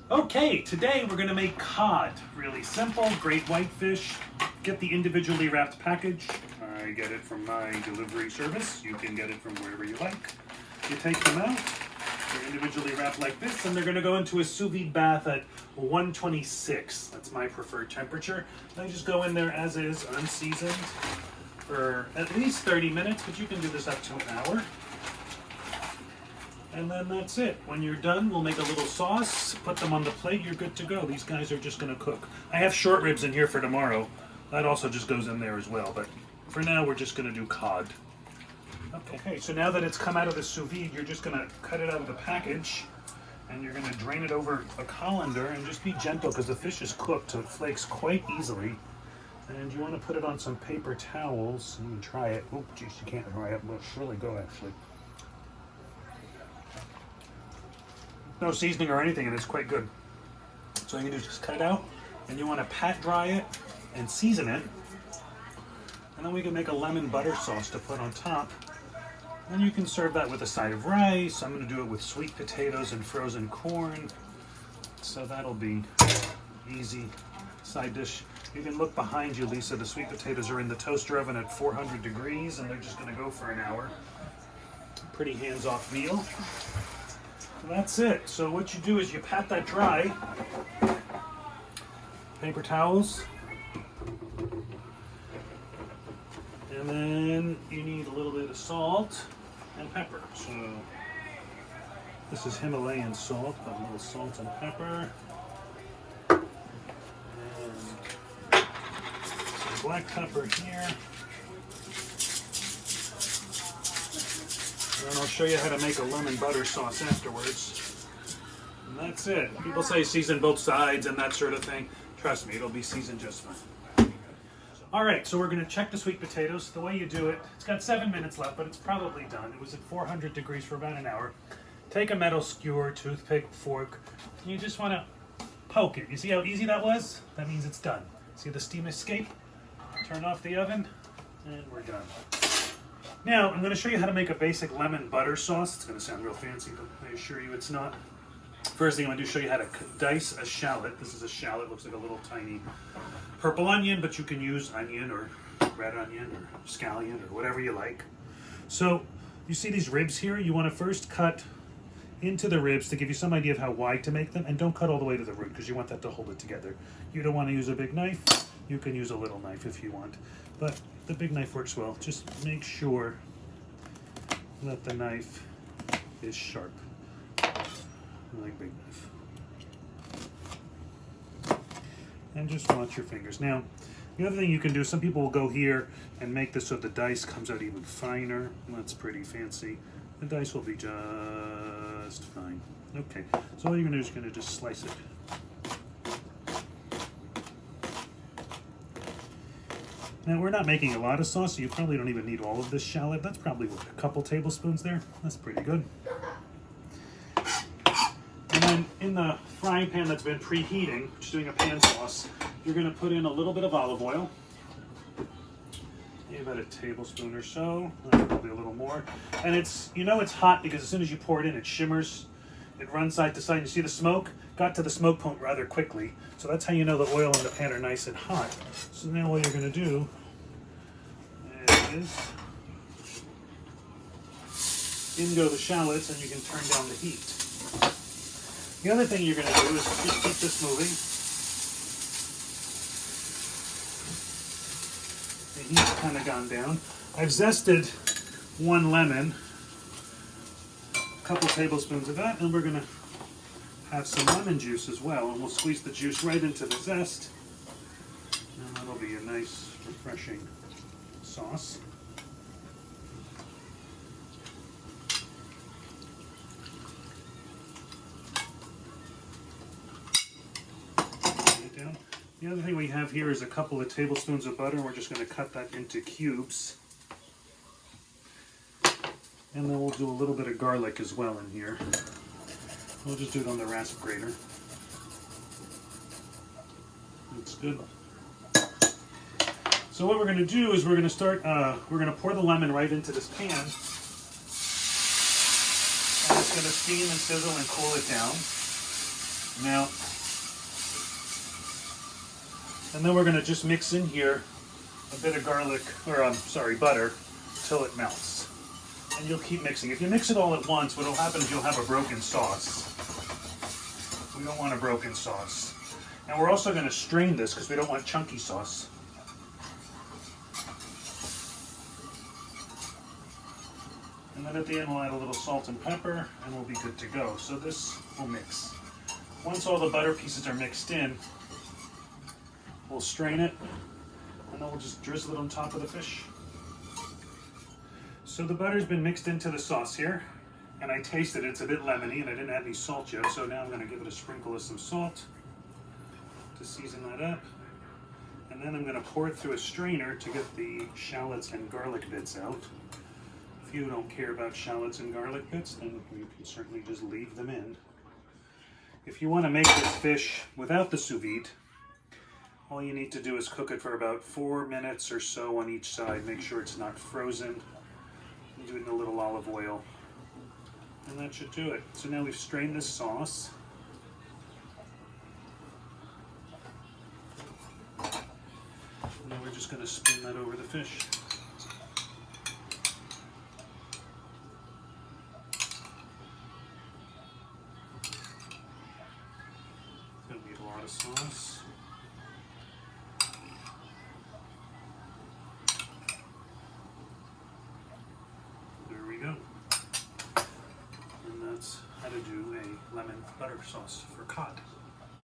Okay, today we're going to make cod. Really simple, great whitefish. Get the individually wrapped package. I get it from my delivery service. You can get it from wherever you like. You take them out. They're individually wrapped like this, and they're going to go into a sous vide bath at 126. That's my preferred temperature. They just go in there as is, unseasoned, for at least 30 minutes, but you can do this up to an hour. And then that's it. When you're done, we'll make a little sauce, put them on the plate, you're good to go. These guys are just going to cook. I have short ribs in here for tomorrow. That also just goes in there as well, but for now we're just going to do cod. Okay, so now that it's come out of the sous vide, you're just going to cut it out of the package, and you're going to drain it over a colander, and just be gentle because the fish is cooked, so it flakes quite easily. And you want to put it on some paper towels. You can try it. Oh, geez, you can't dry it. Well, it's really good, actually. No seasoning or anything, and it's quite good. So all you do is just cut it out, and you want to pat dry it and season it. And then we can make a lemon butter sauce to put on top. And you can serve that with a side of rice. I'm going to do it with sweet potatoes and frozen corn. So that'll be easy side dish. You can look behind you, Lisa. The sweet potatoes are in the toaster oven at 400 degrees, and they're just going to go for an hour. Pretty hands-off meal. And that's it. So what you do is you pat that dry. Paper towels. And then you need a little bit of salt and pepper. So this is Himalayan salt, got a little salt and pepper. And some black pepper here. And then I'll show you how to make a lemon butter sauce afterwards. And that's it. People say season both sides and that sort of thing. Trust me, it'll be seasoned just fine. All right, so we're going to check the sweet potatoes. The way you do it, it's got 7 minutes left, but it's probably done. It was at 400 degrees for about an hour. Take a metal skewer, toothpick, fork, and you just want to poke it. You see how easy that was? That means it's done. See the steam escape? Turn off the oven, and we're done. Now, I'm going to show you how to make a basic lemon butter sauce. It's going to sound real fancy, but I assure you it's not. First thing I'm going to do is show you how to dice a shallot. This is a shallot, looks like a little tiny purple onion, but you can use onion or red onion or scallion or whatever you like. So, you see these ribs here? You want to first cut into the ribs to give you some idea of how wide to make them, and don't cut all the way to the root because you want that to hold it together. You don't want to use a big knife. You can use a little knife if you want, but the big knife works well. Just make sure that the knife is sharp. I like big knife. And just watch your fingers. Now, the other thing you can do, some people will go here and make this so the dice comes out even finer. That's pretty fancy. The dice will be just fine. Okay, so all you're going to do is you're going to just slice it. Now, we're not making a lot of sauce, so you probably don't even need all of this shallot. That's probably what, a couple tablespoons there. That's pretty good. And then in the frying pan that's been preheating, just doing a pan sauce, you're going to put in a little bit of olive oil. Maybe about a tablespoon or so, probably a little more. And it's, you know it's hot because as soon as you pour it in, it shimmers. It runs side to side. You see the smoke? Got to the smoke point rather quickly. So that's how you know the oil and the pan are nice and hot. So now what you're going to do is in go the shallots, and you can turn down the heat. The other thing you're going to do is just keep this moving. The heat's kind of gone down. I've zested 1 lemon, a couple tablespoons of that, and we're going to have some lemon juice as well, and we'll squeeze the juice right into the zest, and that'll be a nice, refreshing sauce. The other thing we have here is a couple of tablespoons of butter, and we're just going to cut that into cubes. And then we'll do a little bit of garlic as well in here. We'll just do it on the rasp grater. That's good. So what we're going to do is we're going to start, we're going to pour the lemon right into this pan. And it's going to steam and sizzle and cool it down. Now, And then we're going to just mix in here a bit of garlic, or butter, till it melts. And you'll keep mixing. If you mix it all at once, what will happen is you'll have a broken sauce. We don't want a broken sauce. And we're also going to strain this because we don't want chunky sauce. And then at the end we'll add a little salt and pepper and we'll be good to go. So this will mix. Once all the butter pieces are mixed in, we'll strain it and then we'll just drizzle it on top of the fish. So the butter's been mixed into the sauce here, and I tasted it. It's a bit lemony, and I didn't add any salt yet, so now I'm going to give it a sprinkle of some salt to season that up. And then I'm going to pour it through a strainer to get the shallots and garlic bits out. If you don't care about shallots and garlic bits, then you can certainly just leave them in. If you want to make this fish without the sous vide, all you need to do is cook it for about 4 minutes or so on each side. Make sure it's not frozen. Do it in a little olive oil. And that should do it. So now we've strained this sauce. And then we're just going to spin that over the fish. Going to need a lot of sauce. Go. And that's how to do a lemon butter sauce for cod.